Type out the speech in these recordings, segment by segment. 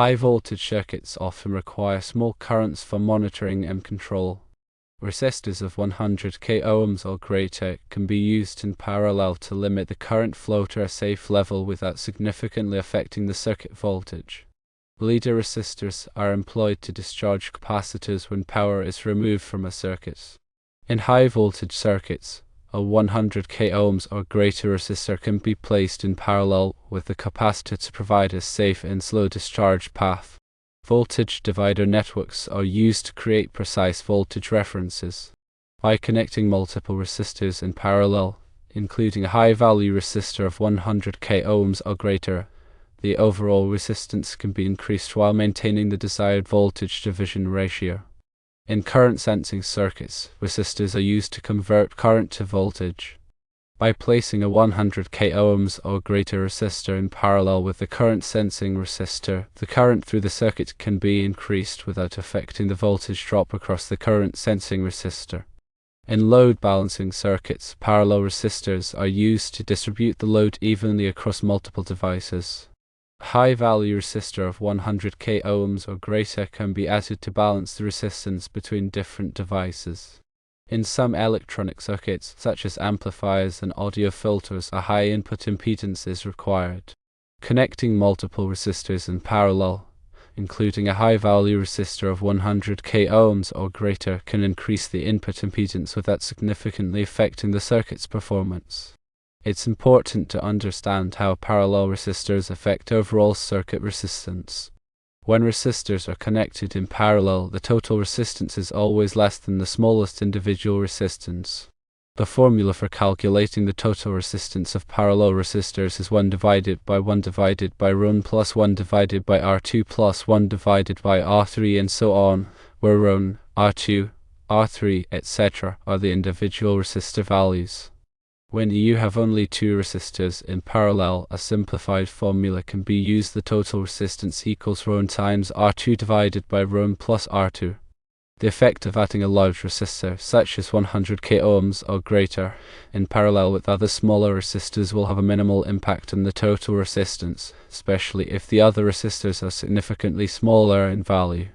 High-voltage circuits often require small currents for monitoring and control. Resistors of 100 ohms or greater can be used in parallel to limit the current flow to a safe level without significantly affecting the circuit voltage. Leader resistors are employed to discharge capacitors when power is removed from a circuit. In high-voltage circuits, a 100 ohms or greater resistor can be placed in parallel with the capacitor to provide a safe and slow discharge path. Voltage divider networks are used to create precise voltage references. By connecting multiple resistors in parallel, including a high-value resistor of 100 ohms or greater, the overall resistance can be increased while maintaining the desired voltage division ratio. In current sensing circuits, resistors are used to convert current to voltage. By placing a 100 ohms or greater resistor in parallel with the current sensing resistor, the current through the circuit can be increased without affecting the voltage drop across the current sensing resistor. In load balancing circuits, parallel resistors are used to distribute the load evenly across multiple devices. A high-value resistor of 100 ohms or greater can be added to balance the resistance between different devices. In some electronic circuits, such as amplifiers and audio filters, a high input impedance is required. Connecting multiple resistors in parallel, including a high-value resistor of 100 ohms or greater, can increase the input impedance without significantly affecting the circuit's performance. It's important to understand how parallel resistors affect overall circuit resistance. When resistors are connected in parallel, the total resistance is always less than the smallest individual resistance. The formula for calculating the total resistance of parallel resistors is 1 divided by 1 divided by Rho plus 1 divided by R2 plus 1 divided by R3 and so on, where Rho, R2, R3, etc. are the individual resistor values. When you have only two resistors in parallel, a simplified formula can be used. The total resistance equals Rho times R2 divided by Rho plus R2. The effect of adding a large resistor, such as 100 ohms or greater, in parallel with other smaller resistors will have a minimal impact on the total resistance, especially if the other resistors are significantly smaller in value.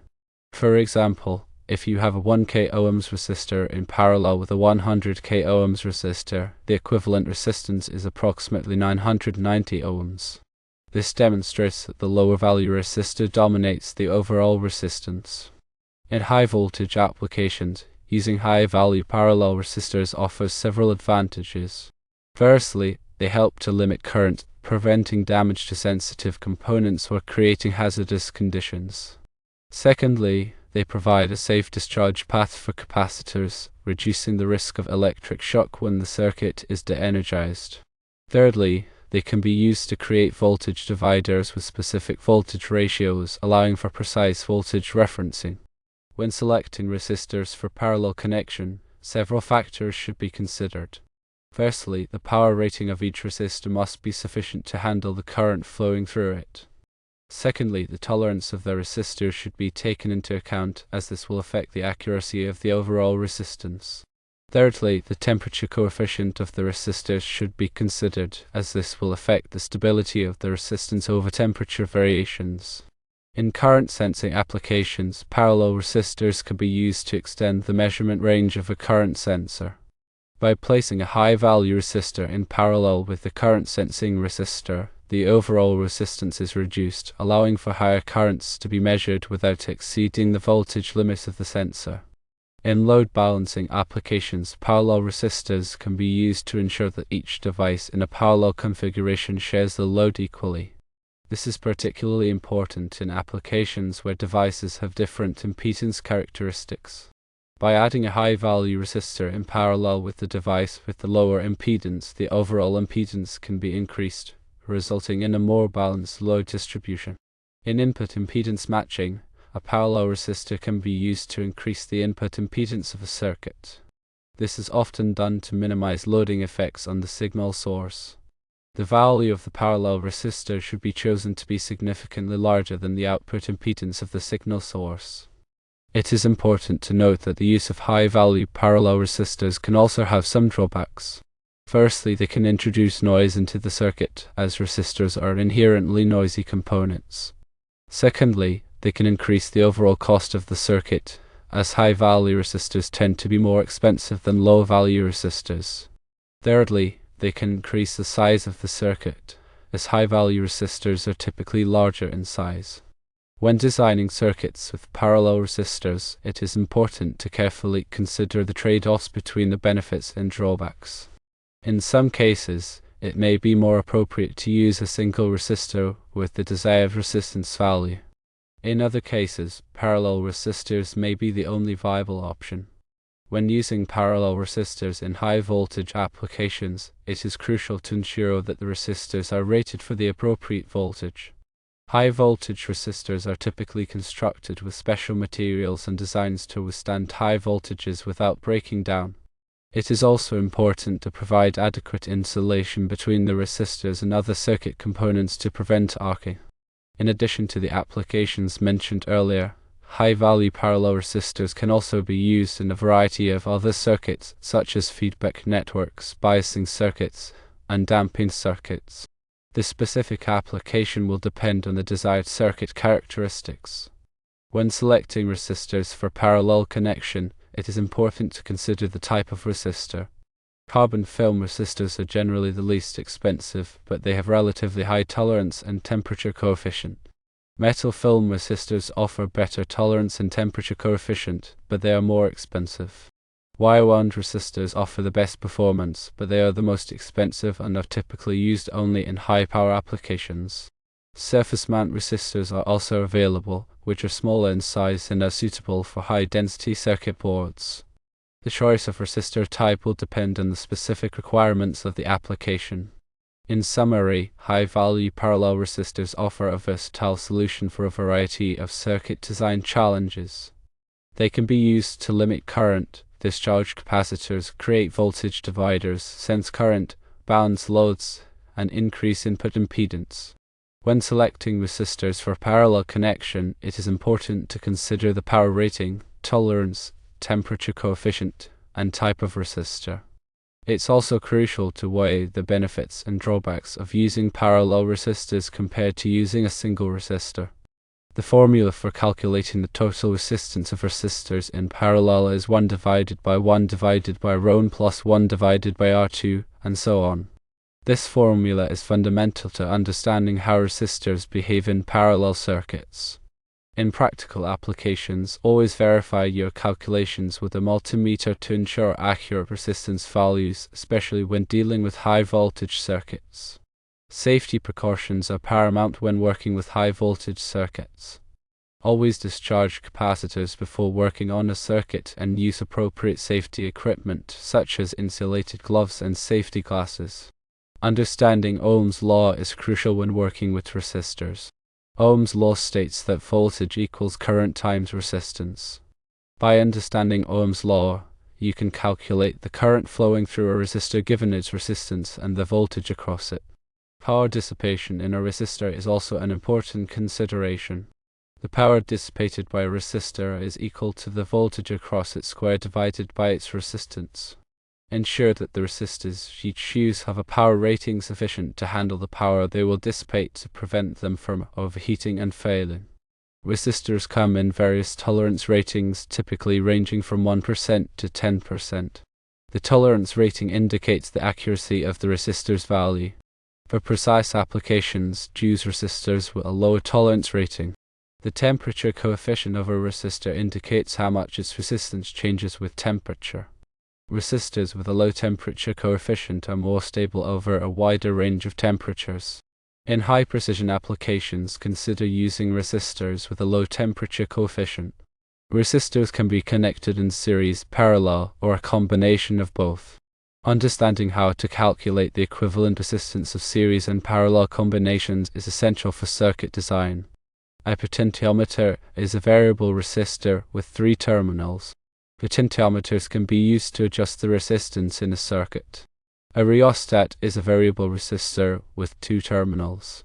For example, if you have a 1 ohms resistor in parallel with a 100 ohms resistor, the equivalent resistance is approximately 990 ohms. This demonstrates that the lower value resistor dominates the overall resistance. In high voltage applications, using high value parallel resistors offers several advantages. Firstly, they help to limit current, preventing damage to sensitive components or creating hazardous conditions. Secondly, they provide a safe discharge path for capacitors, reducing the risk of electric shock when the circuit is de-energized. Thirdly, they can be used to create voltage dividers with specific voltage ratios, allowing for precise voltage referencing. When selecting resistors for parallel connection, several factors should be considered. Firstly, the power rating of each resistor must be sufficient to handle the current flowing through it. Secondly, the tolerance of the resistor should be taken into account, as this will affect the accuracy of the overall resistance. Thirdly, the temperature coefficient of the resistors should be considered, as this will affect the stability of the resistance over temperature variations. In current sensing applications, parallel resistors can be used to extend the measurement range of a current sensor. By placing a high-value resistor in parallel with the current sensing resistor, the overall resistance is reduced, allowing for higher currents to be measured without exceeding the voltage limit of the sensor. In load balancing applications, parallel resistors can be used to ensure that each device in a parallel configuration shares the load equally. This is particularly important in applications where devices have different impedance characteristics. By adding a high-value resistor in parallel with the device with the lower impedance, the overall impedance can be increased, resulting in a more balanced load distribution. In input impedance matching, a parallel resistor can be used to increase the input impedance of a circuit. This is often done to minimize loading effects on the signal source. The value of the parallel resistor should be chosen to be significantly larger than the output impedance of the signal source. It is important to note that the use of high-value parallel resistors can also have some drawbacks. Firstly, they can introduce noise into the circuit, as resistors are inherently noisy components. Secondly, they can increase the overall cost of the circuit, as high-value resistors tend to be more expensive than low-value resistors. Thirdly, they can increase the size of the circuit, as high-value resistors are typically larger in size. When designing circuits with parallel resistors, it is important to carefully consider the trade-offs between the benefits and drawbacks. In some cases, it may be more appropriate to use a single resistor with the desired resistance value. In other cases, parallel resistors may be the only viable option. When using parallel resistors in high-voltage applications, it is crucial to ensure that the resistors are rated for the appropriate voltage. High-voltage resistors are typically constructed with special materials and designs to withstand high voltages without breaking down. It is also important to provide adequate insulation between the resistors and other circuit components to prevent arcing. In addition to the applications mentioned earlier, high-value parallel resistors can also be used in a variety of other circuits, such as feedback networks, biasing circuits, and damping circuits. The specific application will depend on the desired circuit characteristics. When selecting resistors for parallel connection, it is important to consider the type of resistor. Carbon film resistors are generally the least expensive, but they have relatively high tolerance and temperature coefficient. Metal film resistors offer better tolerance and temperature coefficient, but they are more expensive. Wire-wound resistors offer the best performance, but they are the most expensive and are typically used only in high-power applications. Surface mount resistors are also available, which are smaller in size and are suitable for high-density circuit boards. The choice of resistor type will depend on the specific requirements of the application. In summary, high-value parallel resistors offer a versatile solution for a variety of circuit design challenges. They can be used to limit current, discharge capacitors, create voltage dividers, sense current, balance loads, and increase input impedance. When selecting resistors for parallel connection, it is important to consider the power rating, tolerance, temperature coefficient, and type of resistor. It's also crucial to weigh the benefits and drawbacks of using parallel resistors compared to using a single resistor. The formula for calculating the total resistance of resistors in parallel is 1 divided by 1 divided by ρ plus 1 divided by R2, and so on. This formula is fundamental to understanding how resistors behave in parallel circuits. In practical applications, always verify your calculations with a multimeter to ensure accurate resistance values, especially when dealing with high-voltage circuits. Safety precautions are paramount when working with high-voltage circuits. Always discharge capacitors before working on a circuit and use appropriate safety equipment, such as insulated gloves and safety glasses. Understanding Ohm's law is crucial when working with resistors. Ohm's law states that voltage equals current times resistance. By understanding Ohm's law, you can calculate the current flowing through a resistor given its resistance and the voltage across it. Power dissipation in a resistor is also an important consideration. The power dissipated by a resistor is equal to the voltage across its square divided by its resistance. Ensure that the resistors you choose have a power rating sufficient to handle the power they will dissipate to prevent them from overheating and failing. Resistors come in various tolerance ratings, typically ranging from 1% to 10%. The tolerance rating indicates the accuracy of the resistor's value. For precise applications, choose resistors with a low tolerance rating. The temperature coefficient of a resistor indicates how much its resistance changes with temperature. Resistors with a low temperature coefficient are more stable over a wider range of temperatures. In high-precision applications, consider using resistors with a low temperature coefficient. Resistors can be connected in series, parallel, or a combination of both. Understanding how to calculate the equivalent resistance of series and parallel combinations is essential for circuit design. A potentiometer is a variable resistor with 3 terminals. Potentiometers can be used to adjust the resistance in a circuit. A rheostat is a variable resistor with 2 terminals.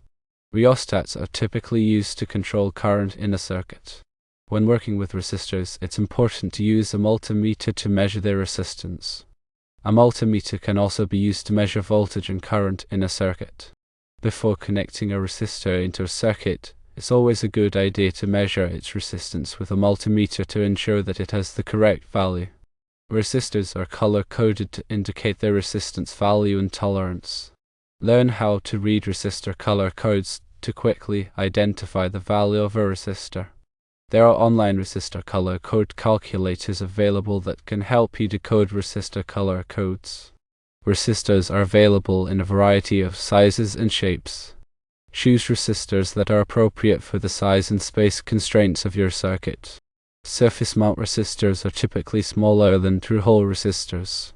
Rheostats are typically used to control current in a circuit. When working with resistors, it's important to use a multimeter to measure their resistance. A multimeter can also be used to measure voltage and current in a circuit. Before connecting a resistor into a circuit, It's always a good idea to measure its resistance with a multimeter to ensure that it has the correct value. Resistors are color-coded to indicate their resistance value and tolerance. Learn how to read resistor color codes to quickly identify the value of a resistor. There are online resistor color code calculators available that can help you decode resistor color codes. Resistors are available in a variety of sizes and shapes. Choose resistors that are appropriate for the size and space constraints of your circuit. Surface mount resistors are typically smaller than through-hole resistors.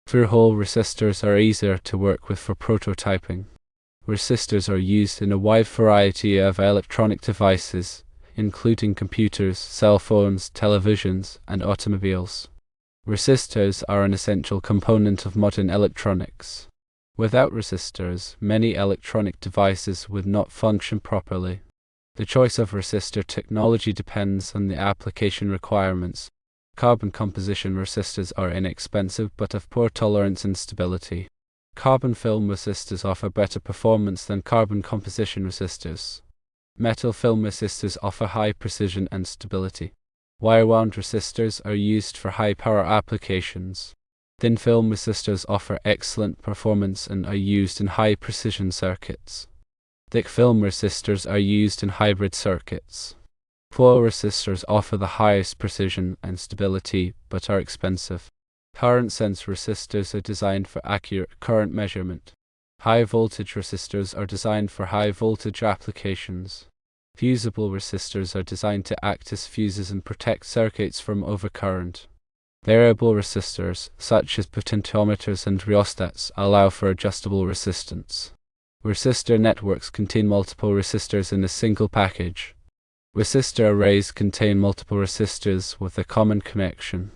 Through-hole resistors are easier to work with for prototyping. Resistors are used in a wide variety of electronic devices, including computers, cell phones, televisions, and automobiles. Resistors are an essential component of modern electronics. Without resistors, many electronic devices would not function properly. The choice of resistor technology depends on the application requirements. Carbon composition resistors are inexpensive but have poor tolerance and stability. Carbon film resistors offer better performance than carbon composition resistors. Metal film resistors offer high precision and stability. Wire-wound resistors are used for high-power applications. Thin film resistors offer excellent performance and are used in high-precision circuits. Thick film resistors are used in hybrid circuits. Foil resistors offer the highest precision and stability, but are expensive. Current sense resistors are designed for accurate current measurement. High-voltage resistors are designed for high-voltage applications. Fusible resistors are designed to act as fuses and protect circuits from overcurrent. Variable resistors, such as potentiometers and rheostats, allow for adjustable resistance. Resistor networks contain multiple resistors in a single package. Resistor arrays contain multiple resistors with a common connection.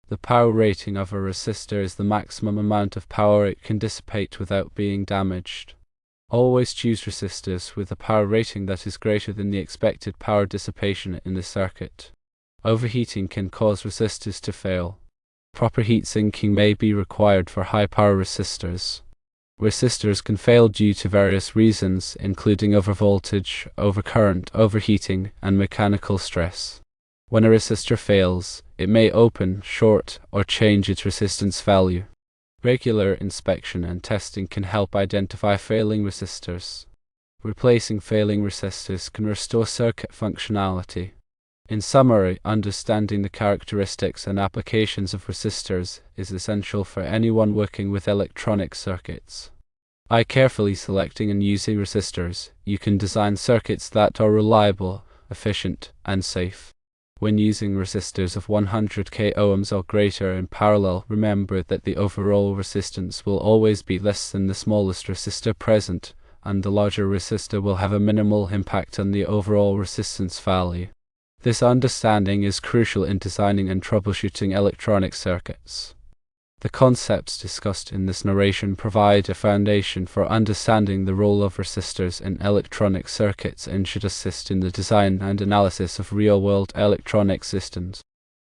The power rating of a resistor is the maximum amount of power it can dissipate without being damaged. Always choose resistors with a power rating that is greater than the expected power dissipation in the circuit. Overheating can cause resistors to fail. Proper heat sinking may be required for high-power resistors. Resistors can fail due to various reasons, including overvoltage, overcurrent, overheating, and mechanical stress. When a resistor fails, it may open, short, or change its resistance value. Regular inspection and testing can help identify failing resistors. Replacing failing resistors can restore circuit functionality. In summary, understanding the characteristics and applications of resistors is essential for anyone working with electronic circuits. By carefully selecting and using resistors, you can design circuits that are reliable, efficient, and safe. When using resistors of 100 ohms or greater in parallel, remember that the overall resistance will always be less than the smallest resistor present, and the larger resistor will have a minimal impact on the overall resistance value. This understanding is crucial in designing and troubleshooting electronic circuits. The concepts discussed in this narration provide a foundation for understanding the role of resistors in electronic circuits and should assist in the design and analysis of real-world electronic systems.